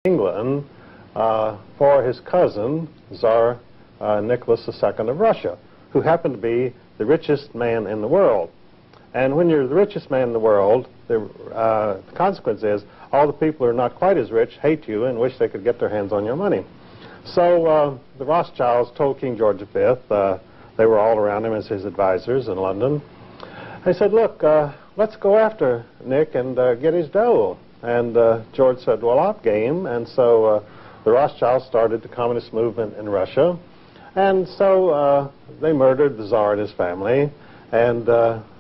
England for his cousin, Tsar Nicholas II of Russia, who happened to be the richest man in the world. And when you're the richest man in the world, the consequence is all the people who are not quite as rich hate you and wish they could get their hands on your money. So the Rothschilds told King George V, they were all around him as his advisors in London, they said, look, let's go after Nick and get his dough. And George said, well, I'm game. And so the Rothschilds started the communist movement in Russia. And so they murdered the Tsar and his family and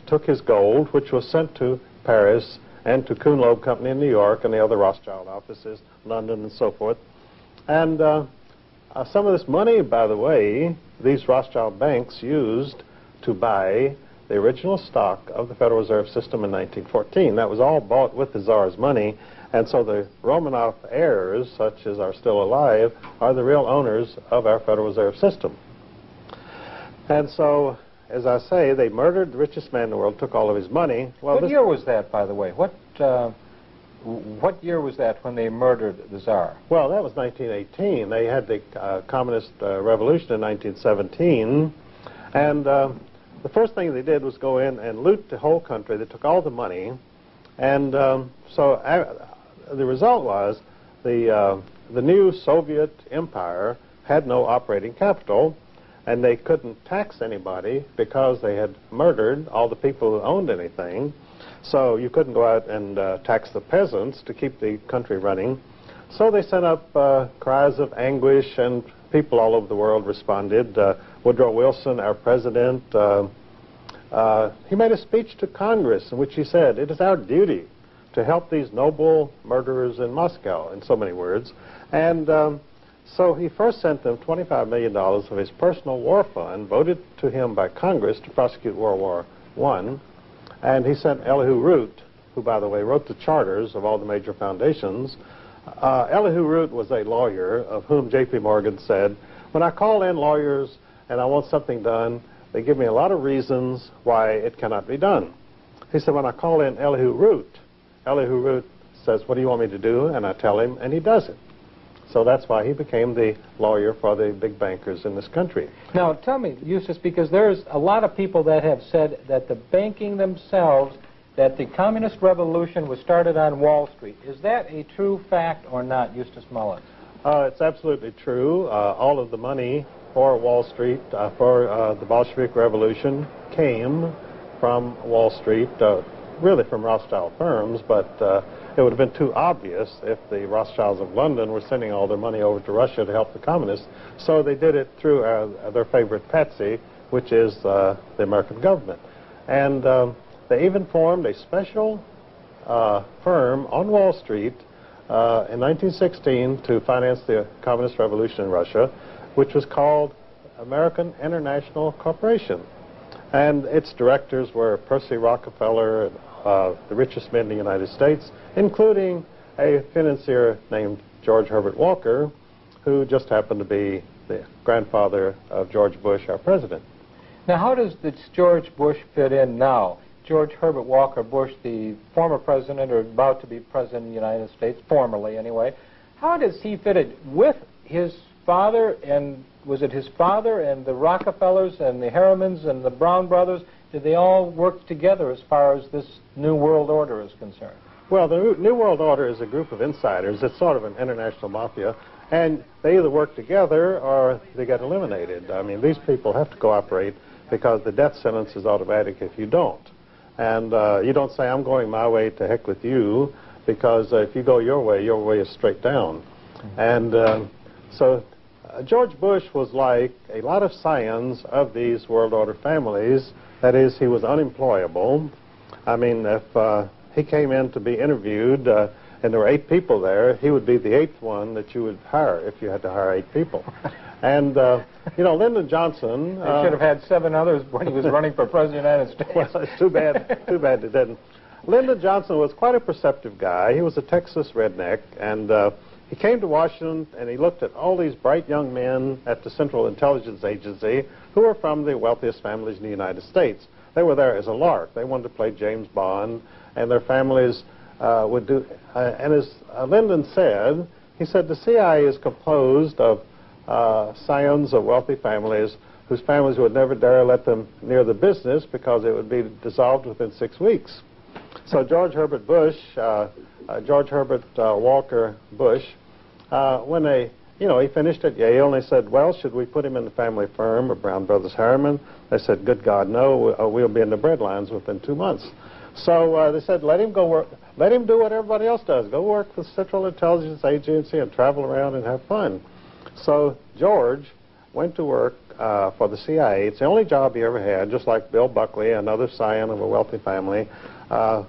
took his gold, which was sent to Paris and to Kuhn Loeb Company in New York and the other Rothschild offices, London and so forth. And some of this money, by the way, these Rothschild banks used to buy the original stock of the Federal Reserve System in 1914. That was all bought with the Tsar's money, and so the Romanov heirs, such as are still alive, are the real owners of our Federal Reserve System. And so, as I say, they murdered the richest man in the world, took all of his money. Well, what year was that, by the way? What year was that when they murdered the Tsar? Well, that was 1918. They had the Communist Revolution in 1917, and the first thing they did was go in and loot the whole country. They took all the money, and so the result was the new Soviet empire had no operating capital, and they couldn't tax anybody because they had murdered all the people who owned anything. So you couldn't go out and tax the peasants to keep the country running. So they sent up cries of anguish, and people all over the world responded. Woodrow Wilson, our president, he made a speech to Congress in which he said, it is our duty to help these noble murderers in Moscow, in so many words. And so he first sent them $25 million of his personal war fund, voted to him by Congress to prosecute World War I. And he sent Elihu Root, who, by the way, wrote the charters of all the major foundations. Elihu Root was a lawyer of whom J.P. Morgan said, when I call in lawyers and I want something done, they give me a lot of reasons why it cannot be done. He said, when I call in Elihu Root says, what do you want me to do? And I tell him, and he does it. So that's why he became the lawyer for the big bankers in this country. Now, tell me, Eustace, because there's a lot of people that have said that the banking themselves, that the communist revolution was started on Wall Street. Is that a true fact or not, Eustace Mullins? It's absolutely true. All of the money for Wall Street, for the Bolshevik Revolution, came from Wall Street, really from Rothschild firms, but it would have been too obvious if the Rothschilds of London were sending all their money over to Russia to help the communists. So they did it through their favorite patsy, which is the American government. And they even formed a special firm on Wall Street in 1916 to finance the communist revolution in Russia, which was called American International Corporation. And its directors were Percy Rockefeller, the richest men in the United States, including a financier named George Herbert Walker, who just happened to be the grandfather of George Bush, our president. Now, how does this George Bush fit in now? George Herbert Walker Bush, the former president, or about to be president of the United States, formerly anyway, how does he fit in with his father, and was it his father and the Rockefellers and the Harrimans and the Brown brothers? Did they all work together as far as this New World Order is concerned? Well, the New World Order is a group of insiders. It's sort of an international mafia, and they either work together or they get eliminated. I mean, these people have to cooperate because the death sentence is automatic if you don't. And you don't say, I'm going my way, to heck with you, because if you go your way is straight down. And so George Bush was like a lot of scions of these World Order families. That is, he was unemployable. I mean, if he came in to be interviewed and there were 8 people there, he would be the 8th one that you would hire if you had to hire 8 people. And, you know, Lyndon Johnson... He should have had 7 others when he was running for President of the United States. Well, it's too bad they didn't. Lyndon Johnson was quite a perceptive guy. He was a Texas redneck, and he came to Washington and he looked at all these bright young men at the Central Intelligence Agency who were from the wealthiest families in the United States. They were there as a lark. They wanted to play James Bond, and their families would do... and as Lyndon said, he said the CIA is composed of scions of wealthy families whose families would never dare let them near the business because it would be dissolved within 6 weeks. So George Herbert Walker Bush, when he finished at Yale, and they said, well, should we put him in the family firm of Brown Brothers Harriman? They said, good God, no, we'll be in the bread lines within 2 months. So they said, let him go work, let him do what everybody else does. Go work for the Central Intelligence Agency and travel around and have fun. So George went to work for the CIA. It's the only job he ever had, just like Bill Buckley, another scion of a wealthy family.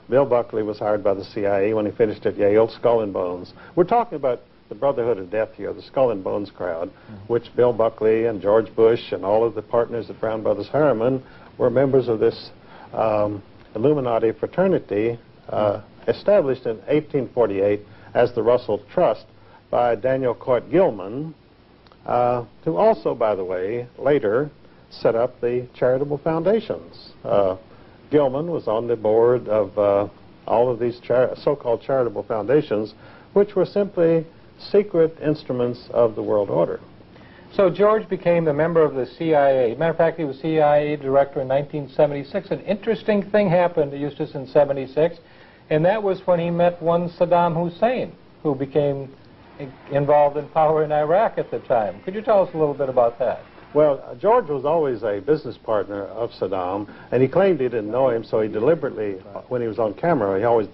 Bill Buckley was hired by the CIA when he finished at Yale, Skull and Bones. We're talking about the Brotherhood of Death here, the Skull and Bones crowd, which Bill Buckley and George Bush and all of the partners at Brown Brothers Harriman were members of this Illuminati fraternity established in 1848 as the Russell Trust by Daniel Court Gilman, who also, by the way, later set up the charitable foundations. Gilman was on the board of all of these so-called charitable foundations, which were simply secret instruments of the world order. So George became a member of the CIA. Matter of fact, he was CIA director in 1976. An interesting thing happened to Eustace in 76, and that was when he met one Saddam Hussein, who became involved in power in Iraq at the time. Could you tell us a little bit about that? Well, George was always a business partner of Saddam, and he claimed he didn't know him, so he deliberately, when he was on camera, he always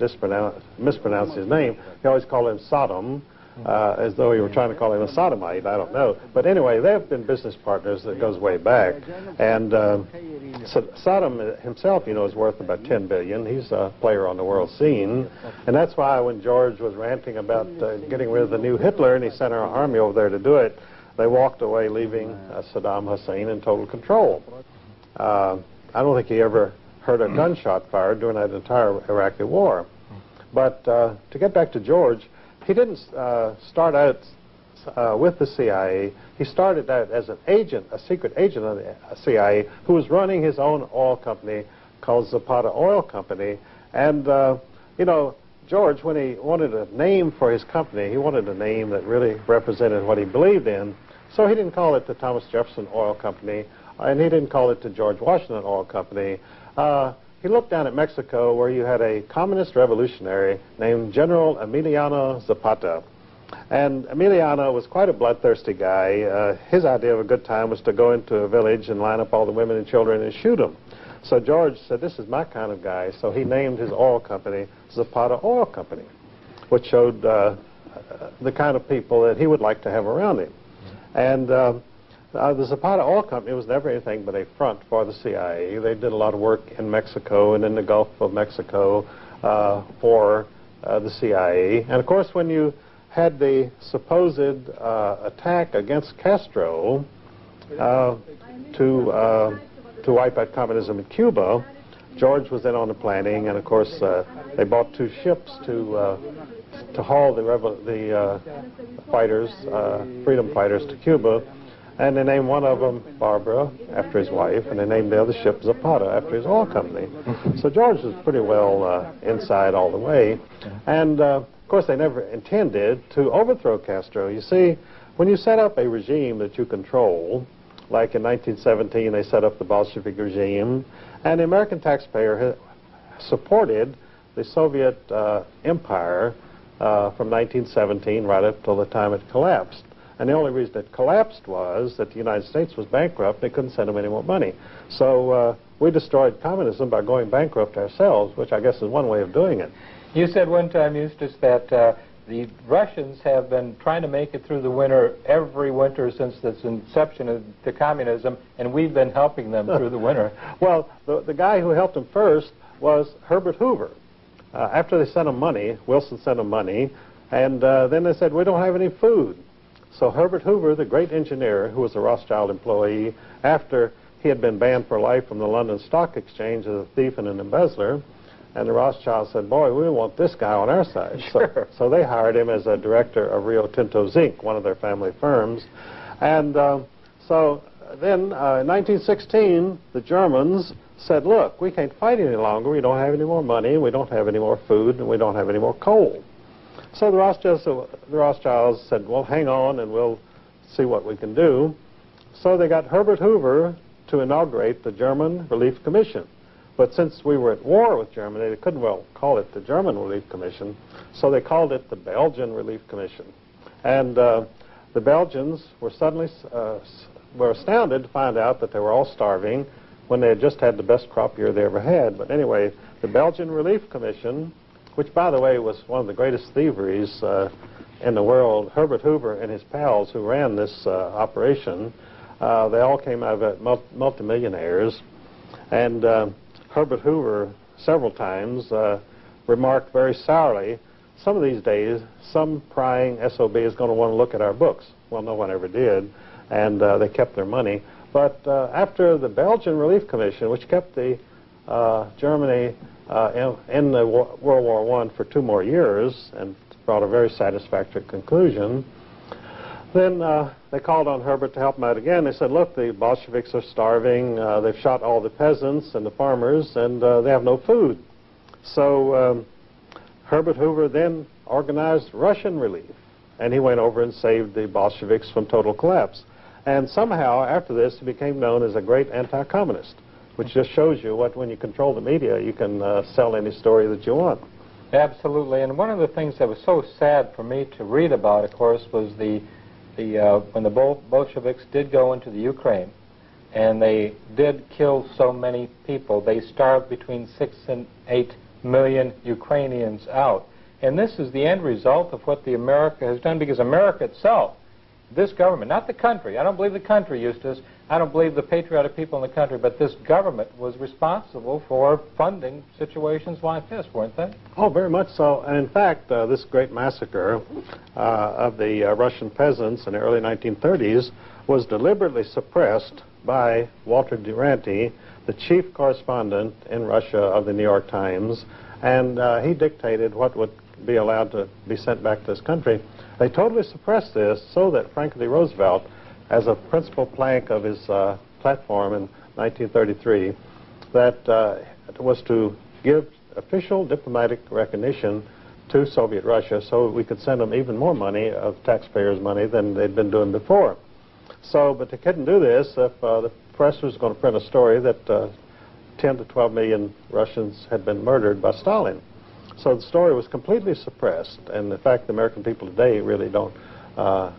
mispronounced his name. He always called him Saddam, as though he were trying to call him a sodomite. I don't know. But anyway, they have been business partners that goes way back. And Saddam himself, is worth about $10 billion. He's a player on the world scene. And that's why when George was ranting about getting rid of the new Hitler and he sent our army over there to do it, they walked away leaving Saddam Hussein in total control. I don't think he ever heard a gunshot fired during that entire Iraqi war. But to get back to George, he didn't start out with the CIA. He started out as an agent, a secret agent of the CIA, who was running his own oil company called Zapata Oil Company. And, George, when he wanted a name for his company, he wanted a name that really represented what he believed in. So he didn't call it the Thomas Jefferson Oil Company, and he didn't call it the George Washington Oil Company. He looked down at Mexico, where you had a communist revolutionary named General Emiliano Zapata. And Emiliano was quite a bloodthirsty guy. His idea of a good time was to go into a village and line up all the women and children and shoot them. So George said, this is my kind of guy. So he named his oil company Zapata Oil Company, which showed the kind of people that he would like to have around him. And the Zapata Oil Company was never anything but a front for the CIA. They did a lot of work in Mexico and in the Gulf of Mexico for the CIA. And of course, when you had the supposed attack against Castro to wipe out communism in Cuba, George was in on the planning, and of course they bought 2 ships to haul the fighters, freedom fighters, to Cuba. And they named one of them Barbara, after his wife, and they named the other ship Zapata, after his oil company. So George was pretty well inside all the way. And, of course, they never intended to overthrow Castro. You see, when you set up a regime that you control, like in 1917 they set up the Bolshevik regime, and the American taxpayer supported the Soviet empire from 1917 right up till the time it collapsed. And the only reason it collapsed was that the United States was bankrupt. They couldn't send them any more money. So we destroyed communism by going bankrupt ourselves, which I guess is one way of doing it. You said one time, Eustace, that the Russians have been trying to make it through the winter every winter since the inception of the communism, and we've been helping them through the winter. Well, the guy who helped them first was Herbert Hoover. After they sent him money, Wilson sent him money, and then they said, we don't have any food. So Herbert Hoover, the great engineer, who was a Rothschild employee, after he had been banned for life from the London Stock Exchange as a thief and an embezzler, and the Rothschild said, boy, we want this guy on our side. Sure. So they hired him as a director of Rio Tinto Zinc, one of their family firms. And so then in 1916, the Germans said, look, we can't fight any longer. We don't have any more money, we don't have any more food, and we don't have any more coal. So the Rothschilds said, well, hang on and we'll see what we can do. So they got Herbert Hoover to inaugurate the German Relief Commission. But since we were at war with Germany, they couldn't well call it the German Relief Commission, so they called it the Belgian Relief Commission. And the Belgians were suddenly were astounded to find out that they were all starving when they had just had the best crop year they ever had. But anyway, the Belgian Relief Commission, which, by the way, was one of the greatest thieveries in the world, Herbert Hoover and his pals who ran this operation, they all came out of it multimillionaires. And Herbert Hoover several times remarked very sourly, some of these days, some prying SOB is going to want to look at our books. Well, no one ever did, and they kept their money. But after the Belgian Relief Commission, which kept the Germany in the World War I for 2 more years and brought a very satisfactory conclusion, then they called on Herbert to help them out again. They said, look, the Bolsheviks are starving, they've shot all the peasants and the farmers, and they have no food. So Herbert Hoover then organized Russian relief, and he went over and saved the Bolsheviks from total collapse. And somehow, after this, he became known as a great anti-communist, which just shows you what, when you control the media, you can sell any story that you want. Absolutely. And one of the things that was so sad for me to read about, of course, was when the Bolsheviks did go into the Ukraine, and they did kill so many people. They starved between 6 and 8 million Ukrainians out. And this is the end result of what the America has done, because America itself, this government, not the country, I don't believe the country, Eustace, I don't believe the patriotic people in the country, but this government was responsible for funding situations like this, weren't they? Oh, very much so. And in fact, this great massacre of the Russian peasants in the early 1930s was deliberately suppressed by Walter Duranty, the chief correspondent in Russia of the New York Times, and he dictated what would be allowed to be sent back to this country. They totally suppressed this so that Franklin D. Roosevelt, as a principal plank of his platform in 1933, that was to give official diplomatic recognition to Soviet Russia so we could send them even more money, of taxpayers' money, than they'd been doing before. So, but they couldn't do this if the press was going to print a story that 10 to 12 million Russians had been murdered by Stalin. So the story was completely suppressed, and in fact the American people today really don't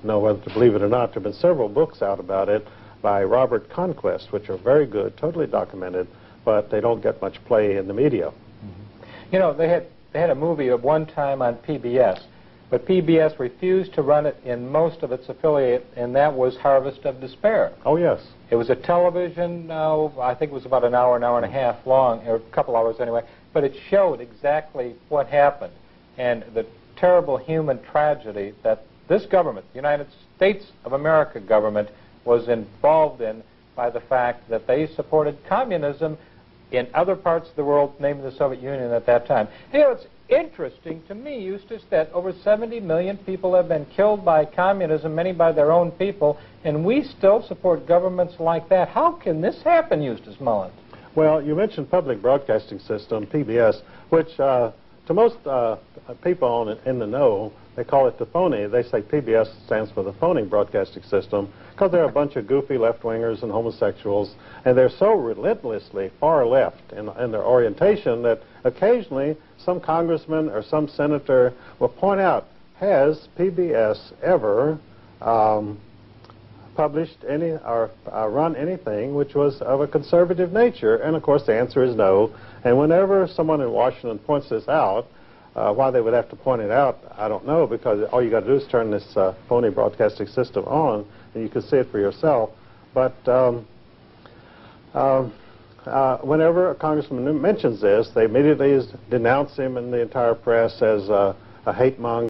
know whether to believe it or not. There have been several books out about it by Robert Conquest, which are very good, totally documented, but they don't get much play in the media. Mm-hmm. You know, they had a movie at one time on PBS, but PBS refused to run it in most of its affiliate, and that was Harvest of Despair. Oh, yes. It was a television, I think it was about an hour and a half long, or a couple hours anyway, but it showed exactly what happened and the terrible human tragedy that this government, the United States of America government, was involved in by the fact that they supported communism in other parts of the world, namely the Soviet Union at that time. You know, it's interesting to me, Eustace, that over 70 million people have been killed by communism, many by their own people, and we still support governments like that. How can this happen, Eustace Mullins? Well, you mentioned Public Broadcasting System, PBS, which to most people in the know, they call it the phony. They say PBS stands for the phony broadcasting system because they're a bunch of goofy left-wingers and homosexuals, and they're so relentlessly far left in their orientation that occasionally some congressman or some senator will point out, has PBS ever published any or run anything which was of a conservative nature? And of course the answer is no. And whenever someone in Washington points this out, why they would have to point it out, I don't know, because all you got to do is turn this phony broadcasting system on, and you can see it for yourself. But whenever a congressman mentions this, they immediately denounce him in the entire press as a hate monger.